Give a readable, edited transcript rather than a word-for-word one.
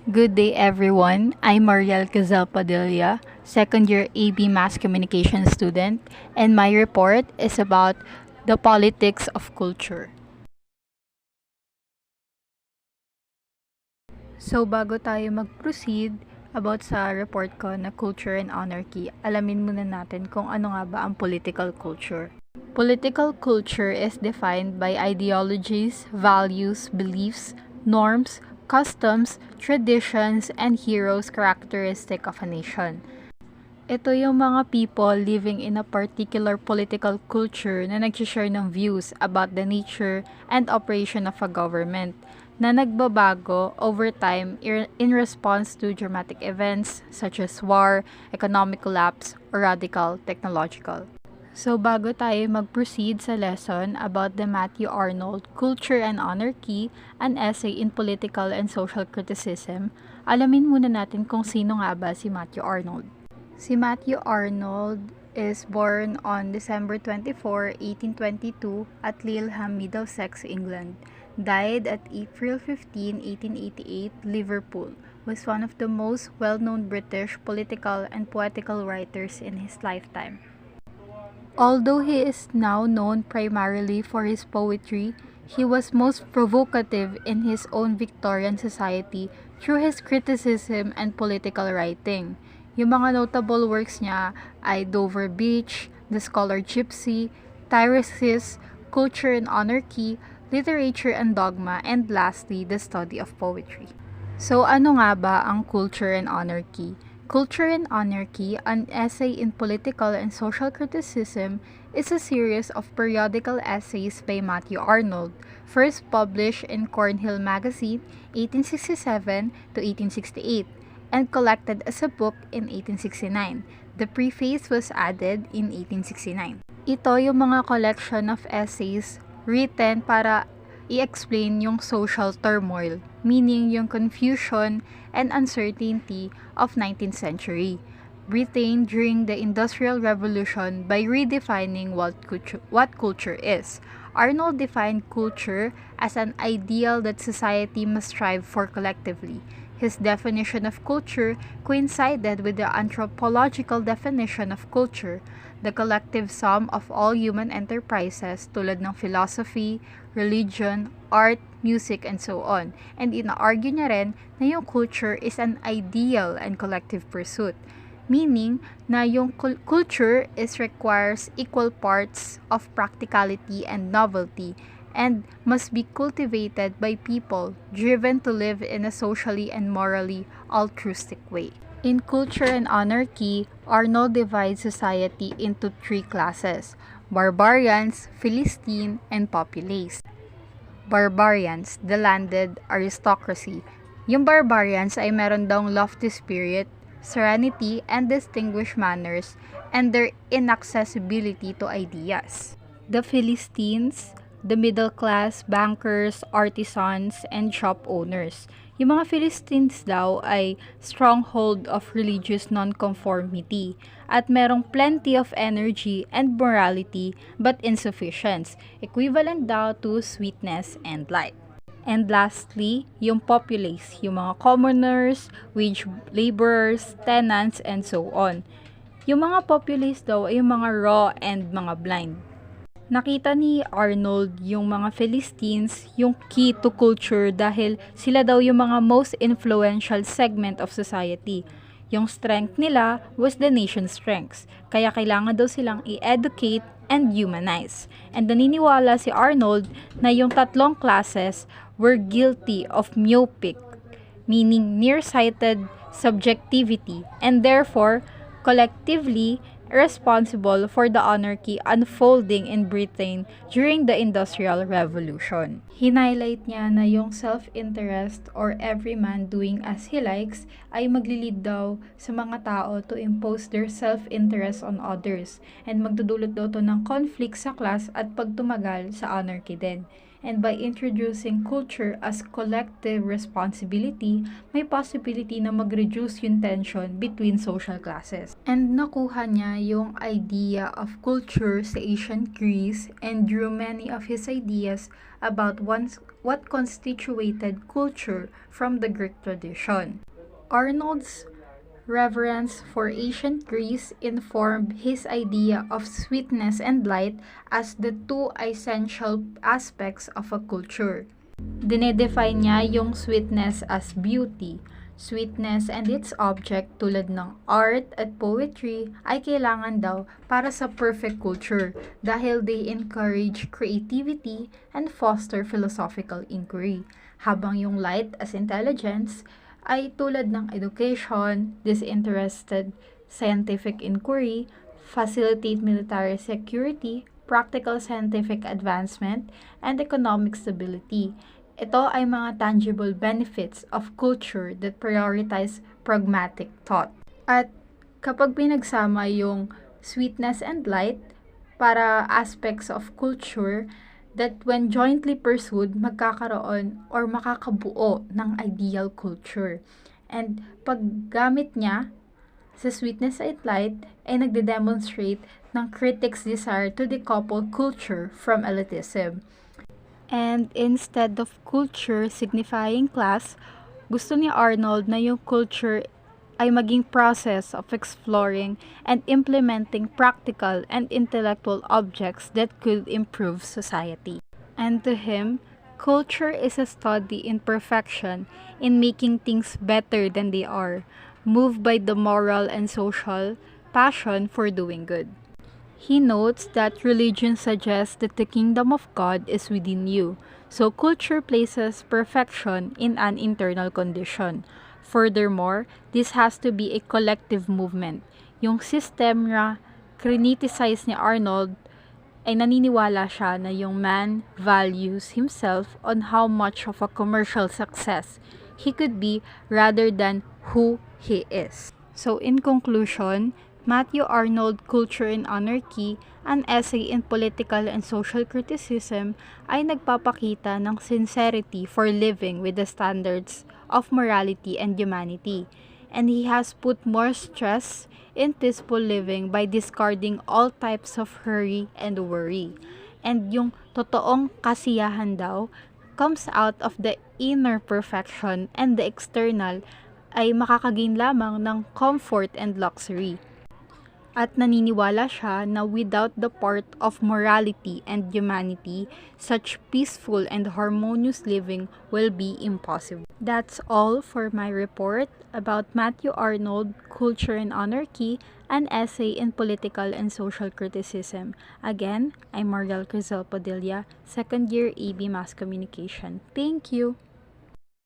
Good day everyone. I'm Mariel Cazal Padilla, second year AB Mass Communication student, and my report is about the politics of culture. So bago tayo mag-proceed about sa report ko na Culture and Anarchy, alamin muna natin kung ano nga ba ang political culture. Political culture is defined by ideologies, values, beliefs, norms, customs, traditions, and heroes characteristic of a nation. Ito yung mga people living in a particular political culture na nag-share ng views about the nature and operation of a government na nagbabago over time in response to dramatic events such as war, economic collapse, or radical technological. So bago tayo mag-proceed sa lesson about the Matthew Arnold, Culture and Anarchy, an essay in political and social criticism, alamin muna natin kung sino nga ba si Matthew Arnold. Si Matthew Arnold is born on December 24, 1822 at Lilham, Middlesex, England. Died at April 15, 1888, Liverpool. Was one of the most well-known British political and poetical writers in his lifetime. Although he is now known primarily for his poetry, he was most provocative in his own Victorian society through his criticism and political writing. Yung mga notable works niya ay Dover Beach, The Scholar Gypsy, Tyresis, Culture and Anarchy, Literature and Dogma, and lastly, The Study of Poetry. So ano nga ba ang Culture and Anarchy? Culture and Anarchy, an essay in political and social criticism, is a series of periodical essays by Matthew Arnold, first published in Cornhill Magazine, 1867 to 1868, and collected as a book in 1869. The preface was added in 1869. Ito yung mga collection of essays written para i-explain yung social turmoil, meaning yung confusion and uncertainty of 19th century Britain during the Industrial Revolution by redefining what culture is. Arnold defined culture as an ideal that society must strive for collectively. His definition of culture coincided with the anthropological definition of culture, the collective sum of all human enterprises tulad ng philosophy, religion, art, music, and so on. And ina-argue niya rin na yung culture is an ideal and collective pursuit. Meaning na yung culture requires equal parts of practicality and novelty and must be cultivated by people driven to live in a socially and morally altruistic way. In Culture and Anarchy, Arnold divides society into three classes: barbarians, Philistine, and populace. Barbarians, the landed aristocracy. Yung barbarians ay meron daw lofty spirit, serenity, and distinguished manners, and their inaccessibility to ideas. The Philistines, the middle class, bankers, artisans, and shop owners. Yung mga Philistines daw ay stronghold of religious nonconformity at merong plenty of energy and morality but insufficient, equivalent daw to sweetness and light. And lastly, yung populace, yung mga commoners, wage laborers, tenants, and so on. Yung mga populace daw ay yung mga raw and mga blind. Nakita ni Arnold yung mga Philistines yung key to culture dahil sila daw yung mga most influential segment of society. Yung strength nila was the nation's strengths, kaya kailangan daw silang i-educate and humanize. And naniniwala si Arnold na yung tatlong classes were guilty of myopic, meaning nearsighted subjectivity, and therefore collectively responsible for the anarchy unfolding in Britain during the Industrial Revolution. Hinighlight niya na yung self-interest or every man doing as he likes ay maglilid daw sa mga tao to impose their self-interest on others and magdudulot daw to ng conflict sa class at pagtumagal sa anarchy din. And by introducing culture as collective responsibility, may possibility na mag-reduce yung tension between social classes. And nakuha niya yung idea of culture sa ancient Greece and drew many of his ideas about what constituted culture from the Greek tradition. Arnold's reverence for ancient Greece informed his idea of sweetness and light as the two essential aspects of a culture. Dinedefine niya yung sweetness as beauty. Sweetness and its object tulad ng art at poetry ay kailangan daw para sa perfect culture dahil they encourage creativity and foster philosophical inquiry. Habang yung light as intelligence ay tulad ng education, disinterested scientific inquiry, facilitate military security, practical scientific advancement, and economic stability. Ito ay mga tangible benefits of culture that prioritize pragmatic thought. At kapag pinagsama yung sweetness and light para aspects of culture that when jointly pursued, magkakaroon or makakabuo ng ideal culture. And paggamit niya sa sweetness and light ay nagde-demonstrate ng critics' desire to decouple culture from elitism. And instead of culture signifying class, gusto ni Arnold na yung culture ay maging process of exploring and implementing practical and intellectual objects that could improve society. And to him, culture is a study in perfection, in making things better than they are, moved by the moral and social passion for doing good. He notes that religion suggests that the kingdom of God is within you, so culture places perfection in an internal condition. Furthermore, this has to be a collective movement. Yung system na criticize ni Arnold ay naniniwala siya na yung man values himself on how much of a commercial success he could be rather than who he is. So in conclusion, Matthew Arnold, Culture and Anarchy, an essay in political and social criticism, ay nagpapakita ng sincerity for living with the standards of morality and humanity. And he has put more stress in peaceful living by discarding all types of hurry and worry. And yung totoong kasiyahan daw comes out of the inner perfection, and the external ay makakagain lamang ng comfort and luxury. At naniniwala siya na without the part of morality and humanity, such peaceful and harmonious living will be impossible. That's all for my report about Matthew Arnold, Culture and Anarchy, an essay in political and social criticism. Again, I'm Mariel Crizel Padilla, second year AB Mass Communication. Thank you!